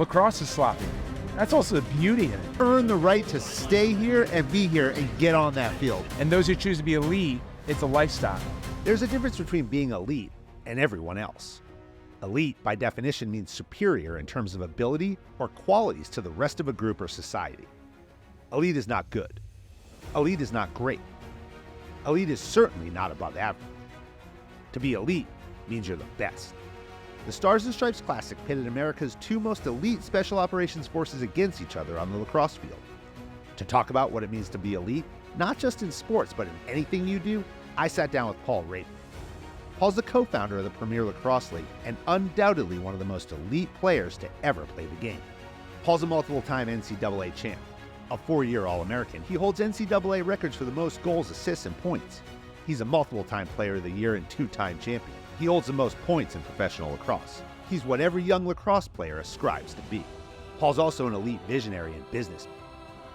lacrosse is sloppy. That's also the beauty in it. Earn the right to stay here and be here and get on that field. And those who choose to be elite, it's a lifestyle. There's a difference between being elite and everyone else. Elite, by definition, means superior in terms of ability or qualities to the rest of a group or society. Elite is not good. Elite is not great. Elite is certainly not above average. To be elite means you're the best. The Stars and Stripes Classic pitted America's two most elite special operations forces against each other on the lacrosse field. To talk about what it means to be elite, not just in sports, but in anything you do, I sat down with Paul Rabil. Paul's the co-founder of the Premier Lacrosse League and undoubtedly one of the most elite players to ever play the game. Paul's a multiple-time NCAA champ, a 4-year All-American. He holds NCAA records for the most goals, assists, and points. He's a multiple-time Player of the Year and 2-time champion. He holds the most points in professional lacrosse. He's what every young lacrosse player ascribes to be. Paul's also an elite visionary and businessman.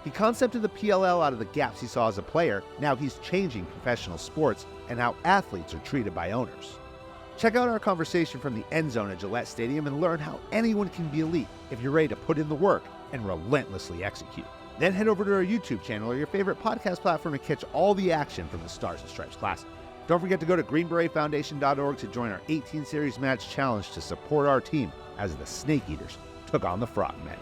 He concepted the PLL out of the gaps he saw as a player. Now he's changing professional sports and how athletes are treated by owners. Check out our conversation from the end zone at Gillette Stadium and learn how anyone can be elite if you're ready to put in the work and relentlessly execute. Then head over to our YouTube channel or your favorite podcast platform to catch all the action from the Stars and Stripes Classic. Don't forget to go to greenberetfoundation.org to join our 18 Series Match Challenge to support our team as the Snake Eaters took on the Frogmen.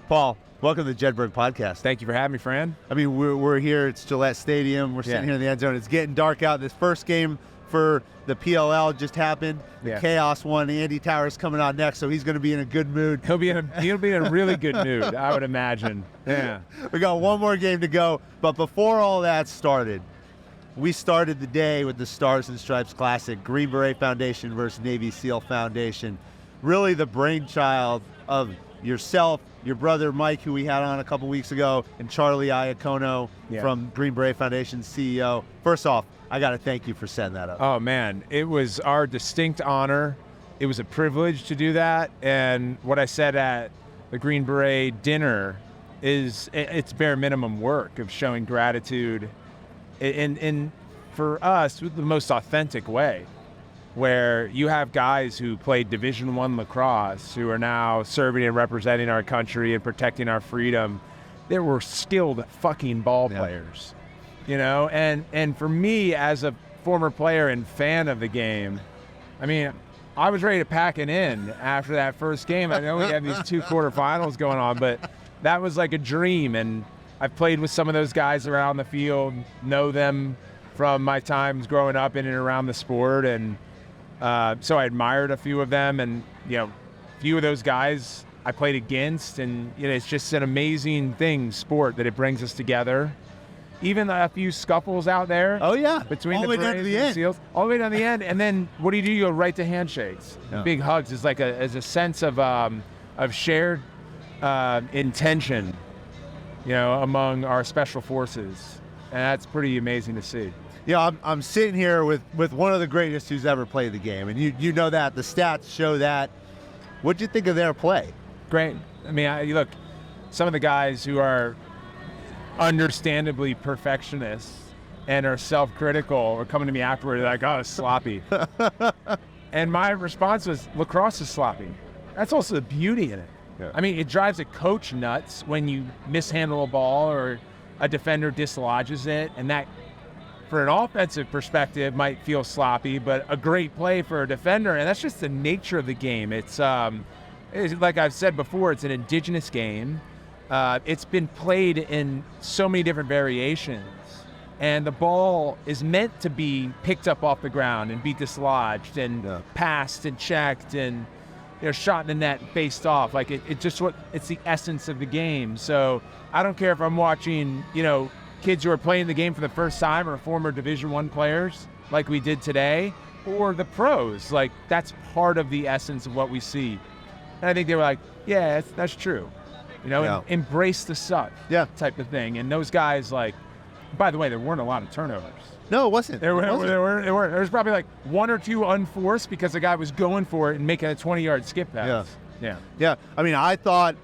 Paul, welcome to the Jedburgh podcast. Thank you for having me, Fran. I mean, we're here at Gillette Stadium. We're sitting here in the end zone. It's getting dark out. This first game for the PLL just happened. The Chaos won. Andy Towers coming on next, so he's going to be in a good mood. He'll be in a really good mood, I would imagine. Yeah. We got one more game to go, but before all that started, we started the day with the Stars and Stripes Classic, Green Beret Foundation versus Navy SEAL Foundation. Really the brainchild of yourself, your brother Mike, who we had on a couple weeks ago, and Charlie Iacono from Green Beret Foundation CEO. First off, I got to thank you for setting that up. Oh, man. It was our distinct honor. It was a privilege to do that. And what I said at the Green Beret dinner is it's bare minimum work of showing gratitude in for us, the most authentic way, where you have guys who played Division I lacrosse who are now serving and representing our country and protecting our freedom. They were skilled fucking ball players, you know? And for me, as a former player and fan of the game, I mean, I was ready to pack it in after that first game. I know we have these 2 quarterfinals going on, but that was like a dream. And I've played with some of those guys around the field, know them from my times growing up in and around the sport. And so I admired a few of them, and, you know, a few of those guys I played against, and, you know, it's just an amazing thing, sport, that it brings us together. Even a few scuffles out there. Oh yeah, between all the way down to the end. SEALs, all the way down to the end. And then what do? You go right to handshakes, big hugs. It's like a sense of shared intention, you know, among our special forces, and that's pretty amazing to see. Yeah, I'm sitting here with one of the greatest who's ever played the game, and you know that. The stats show that. What'd you think of their play? Great. I mean, look, some of the guys who are understandably perfectionists and are self-critical are coming to me afterward, like, oh, it's sloppy. And my response was, lacrosse is sloppy. That's also the beauty in it. Yeah. I mean, it drives a coach nuts when you mishandle a ball or a defender dislodges it, and that, for an offensive perspective, might feel sloppy, but a great play for a defender, and that's just the nature of the game. It's like I've said before, it's an indigenous game. It's been played in so many different variations, and the ball is meant to be picked up off the ground and be dislodged and passed and checked and, you know, shot in the net, faced off. Like it's the essence of the game. So I don't care if I'm watching, you know, kids who are playing the game for the first time or former Division I players like we did today, or the pros. Like, that's part of the essence of what we see. And I think they were like, yeah, that's true. You know, embrace the suck type of thing. And those guys, like, by the way, there weren't a lot of turnovers. No, it wasn't. There was probably like 1 or 2 unforced because the guy was going for it and making a 20-yard skip pass. Yeah. I mean, I thought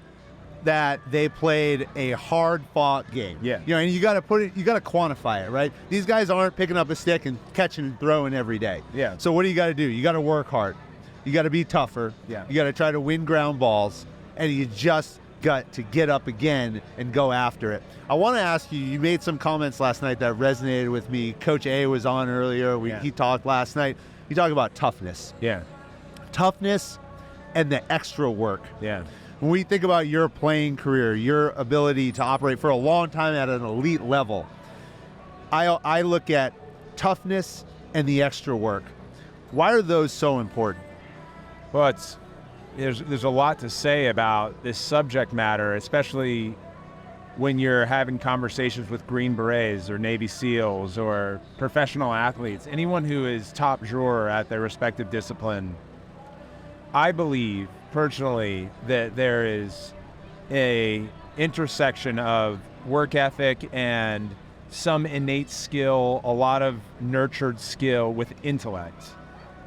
that they played a hard-fought game. Yeah. You know, and you got to quantify it, right? These guys aren't picking up a stick and catching and throwing every day. Yeah. So what do you got to do? You got to work hard. You got to be tougher. Yeah. You got to try to win ground balls, and you just got to get up again and go after it. I want to ask you, you made some comments last night that resonated with me. Coach A was on earlier. He talked last night. He talked about toughness. Yeah. Toughness and the extra work. Yeah. When we think about your playing career, your ability to operate for a long time at an elite level, I look at toughness and the extra work. Why are those so important? Well, there's a lot to say about this subject matter, especially when you're having conversations with Green Berets or Navy SEALs or professional athletes, anyone who is top drawer at their respective discipline. I believe personally that there is a intersection of work ethic and some innate skill, a lot of nurtured skill with intellect.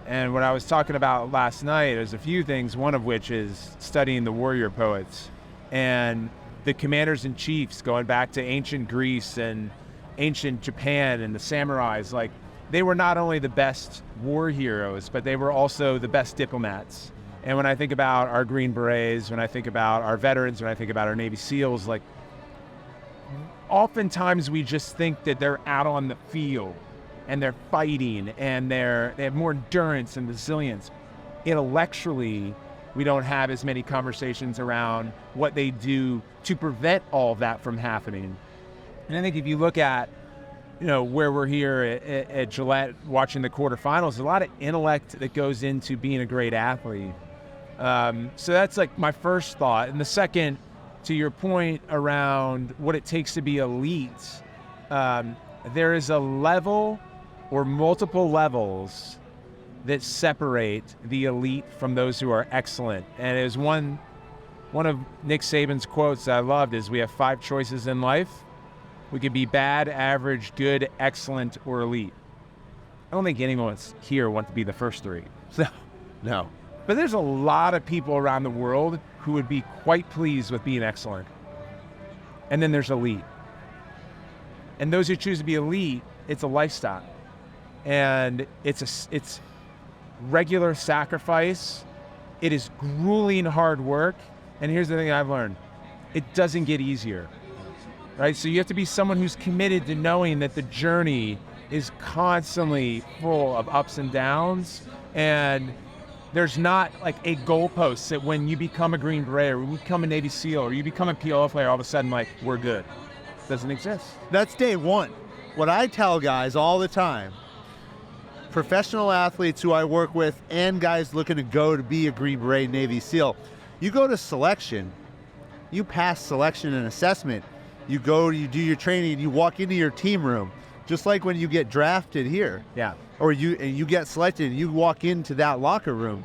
And what I was talking about last night is a few things, one of which is studying the warrior poets and the commanders and chiefs going back to ancient Greece and ancient Japan and the samurais. Like, they were not only the best war heroes, but they were also the best diplomats. And when I think about our Green Berets, when I think about our veterans, when I think about our Navy SEALs, like, oftentimes we just think that they're out on the field and they're fighting and they have more endurance and resilience. Intellectually, we don't have as many conversations around what they do to prevent all of that from happening. And I think if you look at, where we're here at Gillette watching the quarterfinals, there's a lot of intellect that goes into being a great athlete. So that's like my first thought. And the second, to your point around what it takes to be elite, there is a level or multiple levels that separate the elite from those who are excellent. And it was one of Nick Saban's quotes that I loved is, we have 5 choices in life. We could be bad, average, good, excellent, or elite. I don't think anyone here wants to be the first 3. No. But there's a lot of people around the world who would be quite pleased with being excellent. And then there's elite. And those who choose to be elite, it's a lifestyle. And it's regular sacrifice. It is grueling hard work. And here's the thing I've learned. It doesn't get easier, right? So you have to be someone who's committed to knowing that the journey is constantly full of ups and downs. And there's not like a goalpost that when you become a Green Beret or when you become a Navy SEAL or you become a PLO player, all of a sudden, like, we're good. It doesn't exist. That's day one. What I tell guys all the time, professional athletes who I work with and guys looking to go to be a Green Beret Navy SEAL, you go to selection, you pass selection and assessment, you go, you do your training, you walk into your team room, just like when you get drafted here. Yeah. Or you get selected and you walk into that locker room,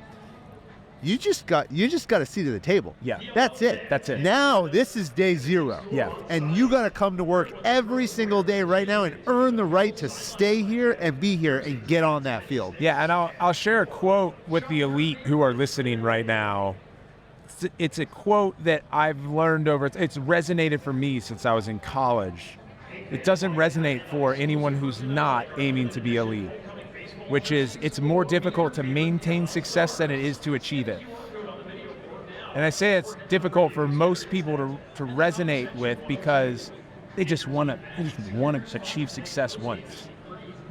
you just got a seat at the table. Yeah. That's it. That's it. Now this is day 0. Yeah. And you got to come to work every single day right now and earn the right to stay here and be here and get on that field. Yeah, and I'll share a quote with the elite who are listening right now. It's a quote that I've learned it's resonated for me since I was in college. It doesn't resonate for anyone who's not aiming to be elite, which is, it's more difficult to maintain success than it is to achieve it. And I say it's difficult for most people to resonate with because they just want to achieve success once.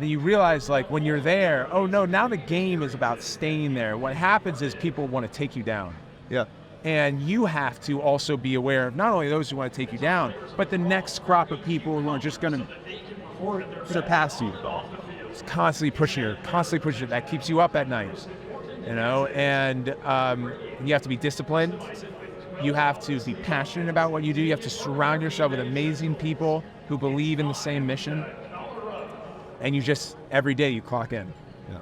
Then you realize, like, when you're there, oh no, now the game is about staying there. What happens is people want to take you down. Yeah. And you have to also be aware of not only those who want to take you down, but the next crop of people who are just going to surpass you. It's constantly pushing you. That keeps you up at night, and you have to be disciplined. You have to be passionate about what you do. You have to surround yourself with amazing people who believe in the same mission. And you just, every day you clock in. Yeah.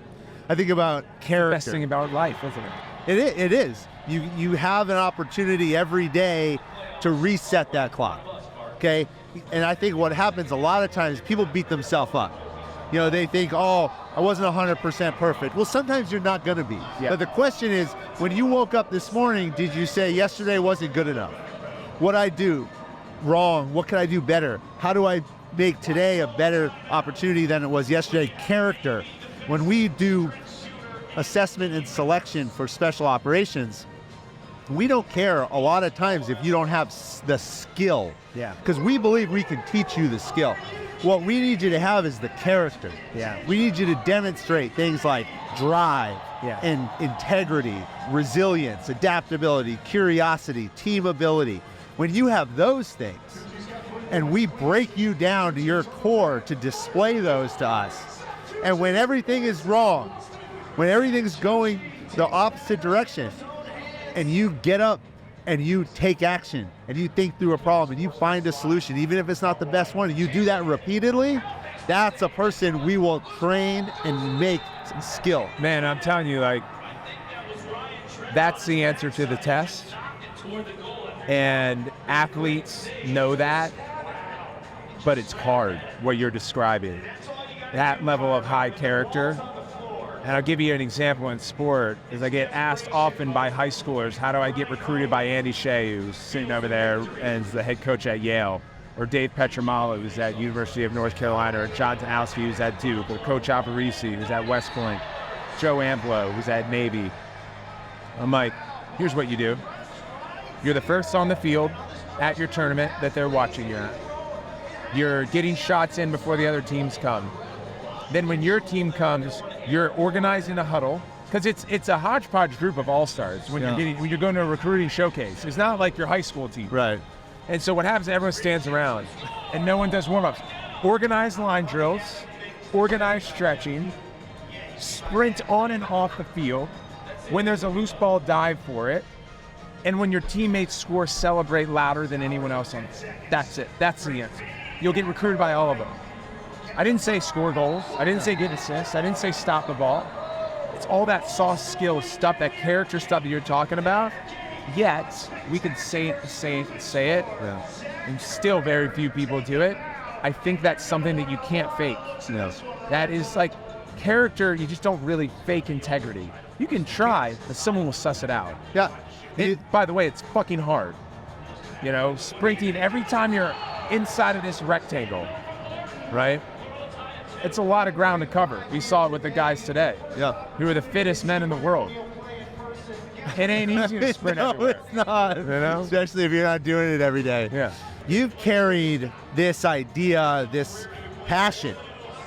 I think about character. It's the best thing about life, isn't it? It is. You have an opportunity every day to reset that clock, okay? And I think what happens a lot of times, people beat themselves up. They think, oh, I wasn't 100% perfect. Well, sometimes you're not going to be. Yeah. But the question is, when you woke up this morning, did you say, yesterday wasn't good enough? What'd I do wrong? What can I do better? How do I make today a better opportunity than it was yesterday? Character. When we do assessment and selection for special operations, we don't care a lot of times if you don't have the skill. Yeah. Because we believe we can teach you the skill. What we need you to have is the character. Yeah. We need you to demonstrate things like drive and integrity, resilience, adaptability, curiosity, team ability. When you have those things, and we break you down to your core to display those to us, and when everything is wrong, when everything's going the opposite direction, and you get up and you take action and you think through a problem and you find a solution, even if it's not the best one, and you do that repeatedly, that's a person we will train and make skill. Man, I'm telling you, like, that's the answer to the test. And athletes know that, but it's hard what you're describing. That level of high character. And I'll give you an example in sport, is I get asked often by high schoolers, how do I get recruited by Andy Shea, who's sitting over there and is the head coach at Yale, or Dave Petramalo, who's at University of North Carolina, or John Tanowski, who's at Duke, or Coach Alparisi, who's at West Point, Joe Amplo, who's at Navy. I'm like, here's what you do. You're the first on the field at your tournament that they're watching you at. You're getting shots in before the other teams come. Then when your team comes, you're organizing a huddle, because it's a hodgepodge group of all-stars when you're going to a recruiting showcase. It's not like your high school team. Right. And so what happens is everyone stands around and no one does warm-ups. Organized line drills, organized stretching, sprint on and off the field. When there's a loose ball, dive for it. And when your teammates score, celebrate louder than anyone else on it. That's it. That's the answer. You'll get recruited by all of them. I didn't say score goals. I didn't say get assists. I didn't say stop the ball. It's all that soft skill stuff, that character stuff that you're talking about. Yet, we can say it, and still very few people do it. I think that's something that you can't fake. Yes. That is like character, you just don't really fake integrity. You can try, but someone will suss it out. Yeah. By the way, it's fucking hard. You know, sprinting every time you're inside of this rectangle, right? It's a lot of ground to cover. We saw it with the guys today. Yeah. Who are the fittest men in the world. It ain't easy to sprint No, everywhere. it's not. You know? Especially if you're not doing it every day. Yeah. You've carried this idea, this passion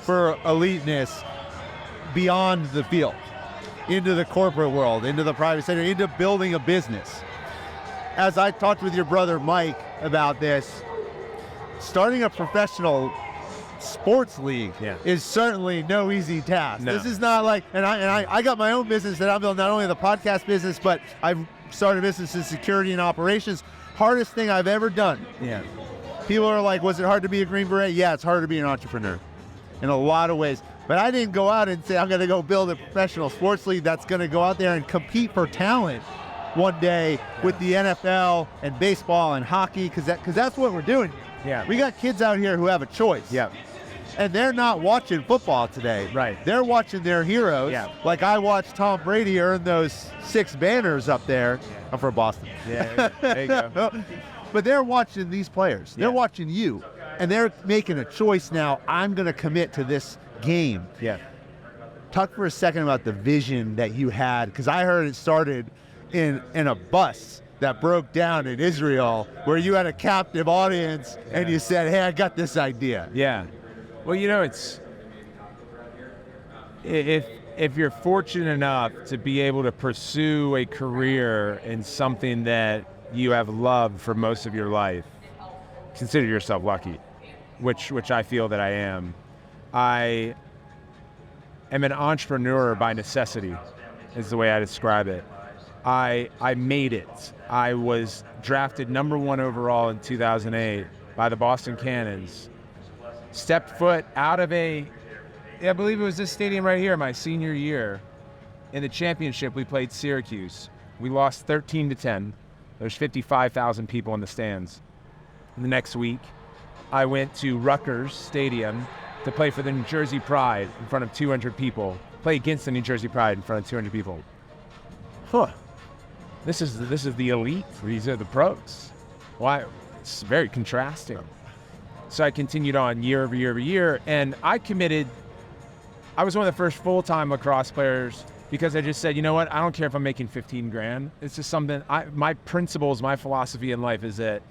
for eliteness beyond the field, into the corporate world, into the private sector, into building a business. As I talked with your brother Mike about this, starting a professional sports league is certainly no easy task. No. This is not like, and I got my own business that I'm building, not only the podcast business, but I've started a business in security and operations. Hardest thing I've ever done. Yeah. People are like, was it hard to be a Green Beret? Yeah, it's hard to be an entrepreneur in a lot of ways. But I didn't go out and say, I'm going to go build a professional sports league that's going to go out there and compete for talent one day with the NFL and baseball and hockey, because that's what we're doing. Yeah. We got kids out here who have a choice. Yeah. And they're not watching football today. Right. They're watching their heroes. Yeah. Like I watched Tom Brady earn those 6 banners up there. I'm from Boston. Yeah, there you go. But they're watching these players. They're watching you. And they're making a choice now. I'm going to commit to this game. Yeah. Talk for a second about the vision that you had, because I heard it started in a bus that broke down in Israel, where you had a captive audience and you said, hey, I got this idea. Yeah. Well, you know, it's if you're fortunate enough to be able to pursue a career in something that you have loved for most of your life, consider yourself lucky, which I feel that I am. I am an entrepreneur by necessity, is the way I describe it. I made it. I was drafted #1 overall in 2008 by the Boston Cannons. Stepped foot out of I believe it was this stadium right here, my senior year. In the championship, we played Syracuse. We lost 13-10. There's 55,000 people in the stands. And the next week, I went to Rutgers Stadium to play for the New Jersey Pride in front of 200 people. Play against the New Jersey Pride in front of 200 people. This is the elite. These are the pros. Why? It's very contrasting. So I continued on year over year over year, and I was one of the first full-time lacrosse players because I just said, you know what? I don't care if I'm making 15 grand. It's just something, my principles, my philosophy in life is that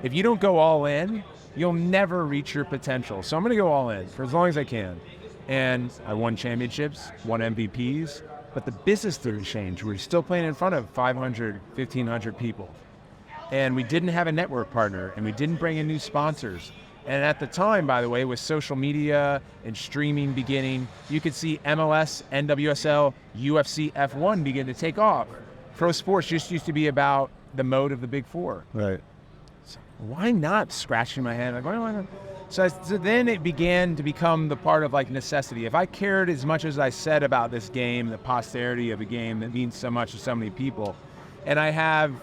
if you don't go all in, you'll never reach your potential. So I'm going to go all in for as long as I can. And I won championships, won MVPs, but the business didn't change. We're still playing in front of 500, 1,500 people. And we didn't have a network partner, and we didn't bring in new sponsors. And at the time, by the way, with social media and streaming beginning, you could see MLS, NWSL, UFC, F1 begin to take off. Pro sports just used to be about the mode of the big four. Right. So why not? Scratching my head, like, why not? So then it began to become the part of like necessity. If I cared as much as I said about this game, the posterity of a game that means so much to so many people, and I have,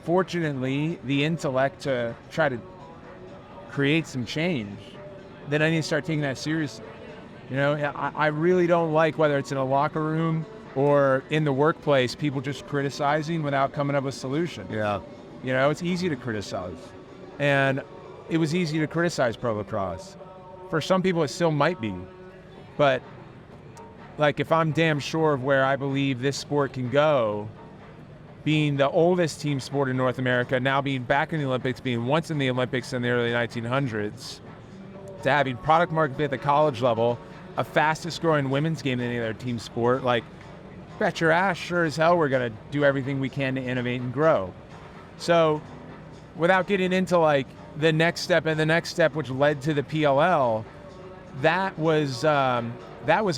fortunately, the intellect to try to create some change, then I need to start taking that seriously. You know, I really don't like, whether it's in a locker room or in the workplace, people just criticizing without coming up with a solution. Yeah. You know, it's easy to criticize. And it was easy to criticize pro lacrosse. For some people, it still might be. But, like, if I'm damn sure of where I believe this sport can go, being the oldest team sport in North America, now being back in the Olympics, being once in the Olympics in the early 1900s, to having product market fit at the college level, a fastest growing women's game than any other team sport, like, bet your ass, sure as hell, we're gonna do everything we can to innovate and grow. So, without getting into like the next step and the next step, which led to the PLL, that was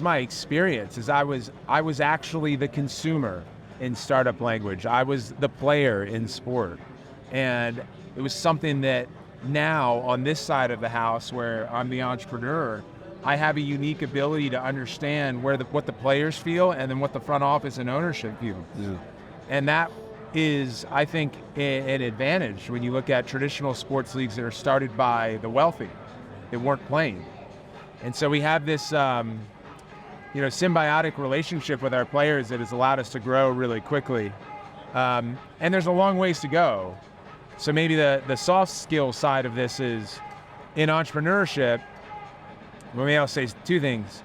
my experience. Is I was actually the consumer in startup language. I was the player in sport. And it was something that now on this side of the house where I'm the entrepreneur, I have a unique ability to understand what the players feel and then what the front office and ownership feel. Yeah. And that is, I think, an advantage when you look at traditional sports leagues that are started by the wealthy that weren't playing. And so we have this symbiotic relationship with our players that has allowed us to grow really quickly. And there's a long ways to go. So maybe the soft skill side of this is, in entrepreneurship, maybe I'll say two things.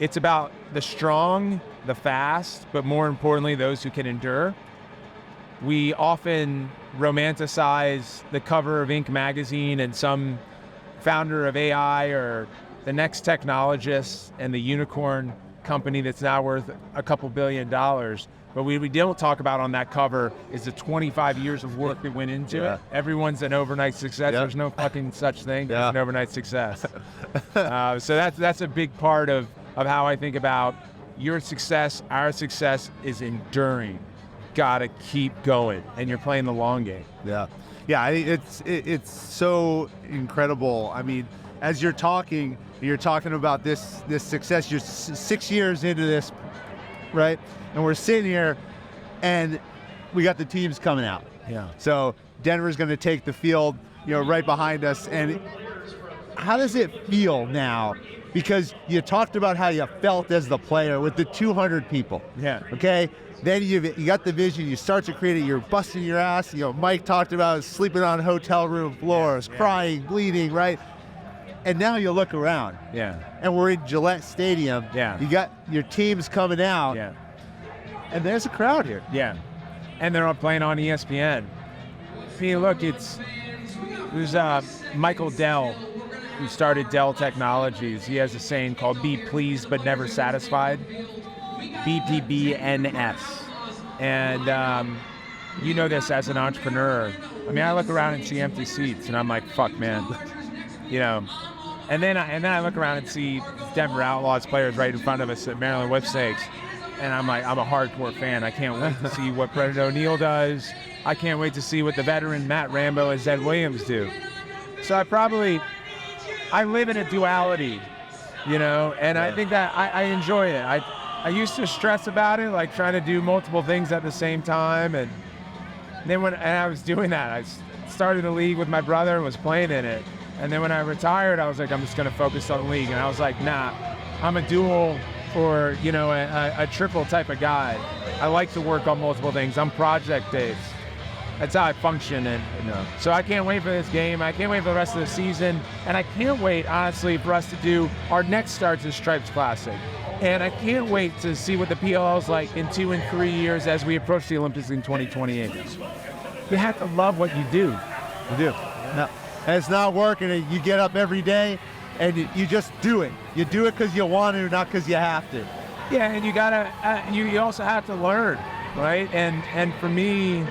It's about the strong, the fast, but more importantly, those who can endure. We often romanticize the cover of Inc. magazine and some founder of AI or the next technologist and the unicorn company that's now worth a couple $1 billion. But what we don't talk about on that cover is the 25 years of work that went into it. Everyone's an overnight success. There's no fucking such thing as an overnight success. So that's a big part of how I think about your success. Our success is enduring. Gotta keep going, and you're playing the long game. Yeah, it's so incredible. I mean, as you're talking about this success. You're 6 years into this, right? And we're sitting here, and we got the teams coming out. Yeah. So Denver's going to take the field, right behind us. And how does it feel now? Because you talked about how you felt as the player with the 200 people. Yeah. Okay. Then you got the vision, you start to create it, you're busting your ass. Mike talked about sleeping on hotel room floors, crying, bleeding, right? And now you look around. Yeah. And we're in Gillette Stadium. Yeah. You got your teams coming out. Yeah. And there's a crowd here. Yeah. And they're all playing on ESPN. See, look, there's Michael Dell, who started Dell Technologies. He has a saying called "Be pleased but never satisfied." BPBNS. And you know this as an entrepreneur. I mean, I look around and see empty seats, and I'm like, fuck, man. And then I look around and see Denver Outlaws players right in front of us at Maryland Whipsnakes, and I'm like, I'm a hardcore fan. I can't wait to see what Brendan O'Neill does. I can't wait to see what the veteran Matt Rambo and Zed Williams do. So I live in a duality, and I think that I enjoy it. I used to stress about it, like trying to do multiple things at the same time. And then when I was doing that, I started a league with my brother and was playing in it. And then when I retired, I was like, I'm just going to focus on the league. And I was like, nah, I'm a dual or, a triple type of guy. I like to work on multiple things. I'm project-based. That's how I function. And so I can't wait for this game. I can't wait for the rest of the season. And I can't wait, honestly, for us to do our next Starts and Stripes Classic. And I can't wait to see what the PLL is like in 2 and 3 years as we approach the Olympics in 2028. You have to love what you do. You do. No. And it's not working. You get up every day and you just do it. You do it because you want to, not because you have to. Yeah, and you gotta. You also have to learn, right? And for me,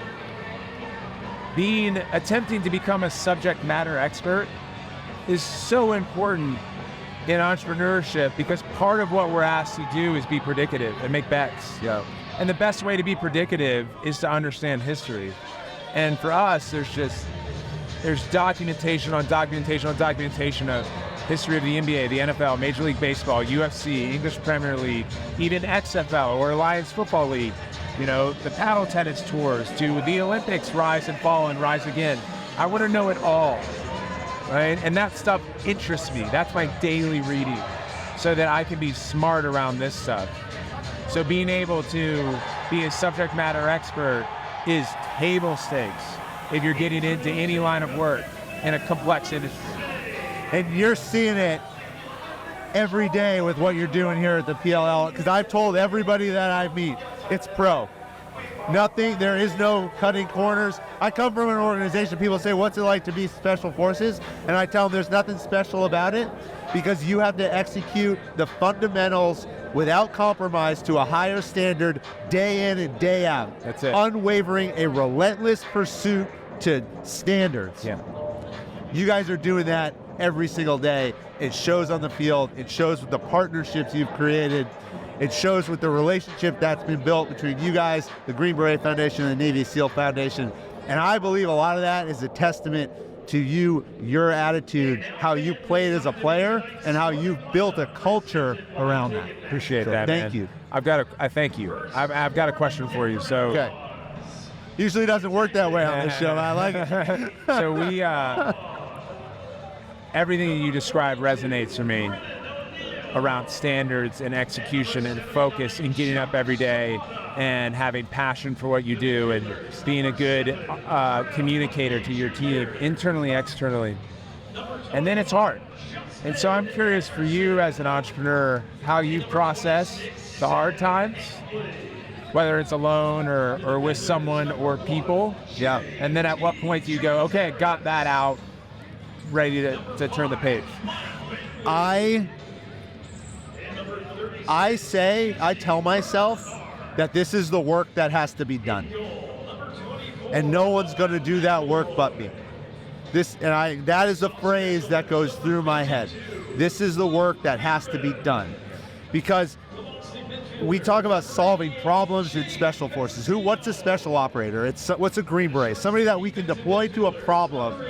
attempting to become a subject matter expert is so important in entrepreneurship, because part of what we're asked to do is be predicative and make bets. Yeah. And the best way to be predicative is to understand history. And for us, there's documentation on documentation on documentation of history of the NBA, the NFL, Major League Baseball, UFC, English Premier League, even XFL or Alliance Football League, the paddle tennis tours, to the Olympics, rise and fall and rise again. I want to know it all, right? And that stuff interests me. That's my daily reading, so that I can be smart around this stuff. So being able to be a subject matter expert is table stakes if you're getting into any line of work in a complex industry. And you're seeing it every day with what you're doing here at the PLL, because I've told everybody that I meet, it's pro. Nothing, there is no cutting corners. I come from an organization, people say, what's it like to be Special Forces? And I tell them there's nothing special about it, because you have to execute the fundamentals without compromise to a higher standard day in and day out. That's it. Unwavering, a relentless pursuit to standards. Yeah. You guys are doing that every single day. It shows on the field. It shows with the partnerships you've created. It shows with the relationship that's been built between you guys, the Green Beret Foundation, and the Navy SEAL Foundation. And I believe a lot of that is a testament to you, your attitude, how you played as a player, and how you've built a culture around that. Appreciate that, thank man. you. I thank you. I've got a question for you. So. Okay. Usually doesn't work that way on this show. I like it. So we, everything you described resonates for me around standards and execution and focus and getting up every day and having passion for what you do and being a good communicator to your team, internally, externally. And then it's hard. And so I'm curious for you as an entrepreneur, how you process the hard times, whether it's alone or with someone or people. Yeah. And then at what point do you go, okay, got that out, ready to turn the page? I tell myself that this is the work that has to be done. And no one's going to do that work but me. That is a phrase that goes through my head. This is the work that has to be done. Because we talk about solving problems in Special Forces. What's a special operator? What's a Green Beret? Somebody that we can deploy to a problem.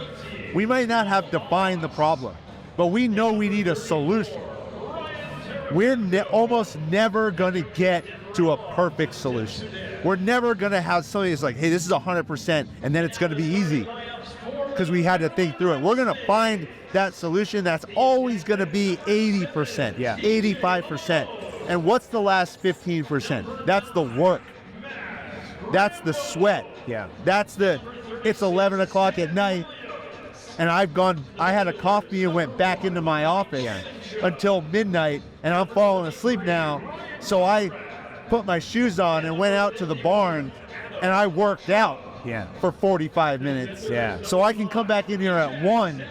We might not have defined the problem, but we know we need a solution. We're almost never going to get to a perfect solution. We're never going to have somebody that's like, hey, this is 100%, and then it's going to be easy because we had to think through it. We're going to find that solution that's always going to be 80%, 85%. And what's the last 15%? That's the work. That's the sweat. Yeah. It's 11 o'clock at night, and I had a coffee and went back into my office until midnight, and I'm falling asleep now. So I put my shoes on and went out to the barn, and I worked out for 45 minutes. Yeah. So I can come back in here at 1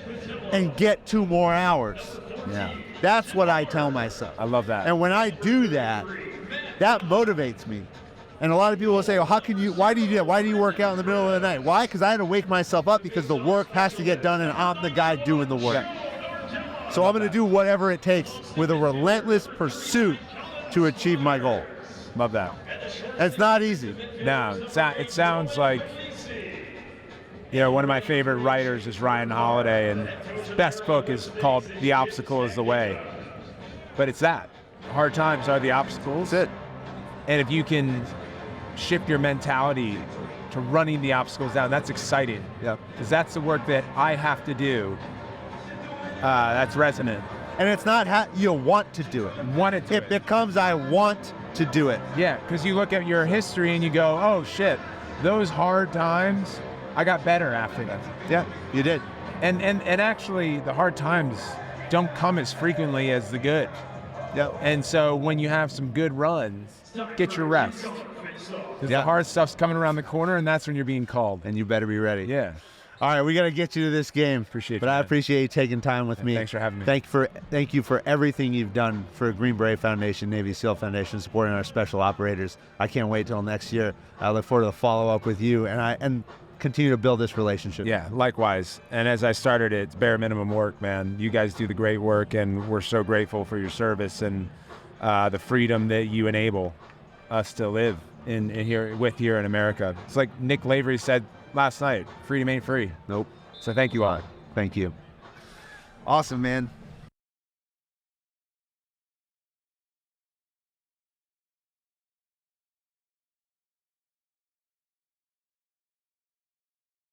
and get 2 more hours. Yeah. That's what I tell myself. I love that. And when I do that, that motivates me. And a lot of people will say, well, why do you do that? Why do you work out in the middle of the night? Why? Because I had to wake myself up because the work has to get done and I'm the guy doing the work. Yeah. So I'm going to do whatever it takes with a relentless pursuit to achieve my goal. Love that. It's not easy. No, it sounds like, one of my favorite writers is Ryan Holiday, and his best book is called The Obstacle is the Way. But it's that. Hard times are the obstacles. That's it. And if you can shift your mentality to running the obstacles down, that's exciting. Yeah. Because that's the work that I have to do. That's resonant. And it's not how you want to do it. It becomes I want to do it. Yeah, because you look at your history and you go, oh shit, those hard times, I got better after that. Yeah, you did. And actually, the hard times don't come as frequently as the good. Yep. And so when you have some good runs, get your rest. Because the hard stuff's coming around the corner, and that's when you're being called. And you better be ready. Yeah. All right, we got to get you to this game. Appreciate but you, I man. appreciate you taking time with me. Thanks for having me. Thank you for everything you've done for Green Beret Foundation, Navy SEAL Foundation, supporting our special operators. I can't wait till next year. I look forward to the follow-up with you and continue to build this relationship. Yeah, likewise. And as I started, it's bare minimum work, man. You guys do the great work, and we're so grateful for your service and the freedom that you enable us to live in here in America. It's like Nick Lavery said last night, freedom ain't free. Nope. So thank you all. Thank you. Awesome, man.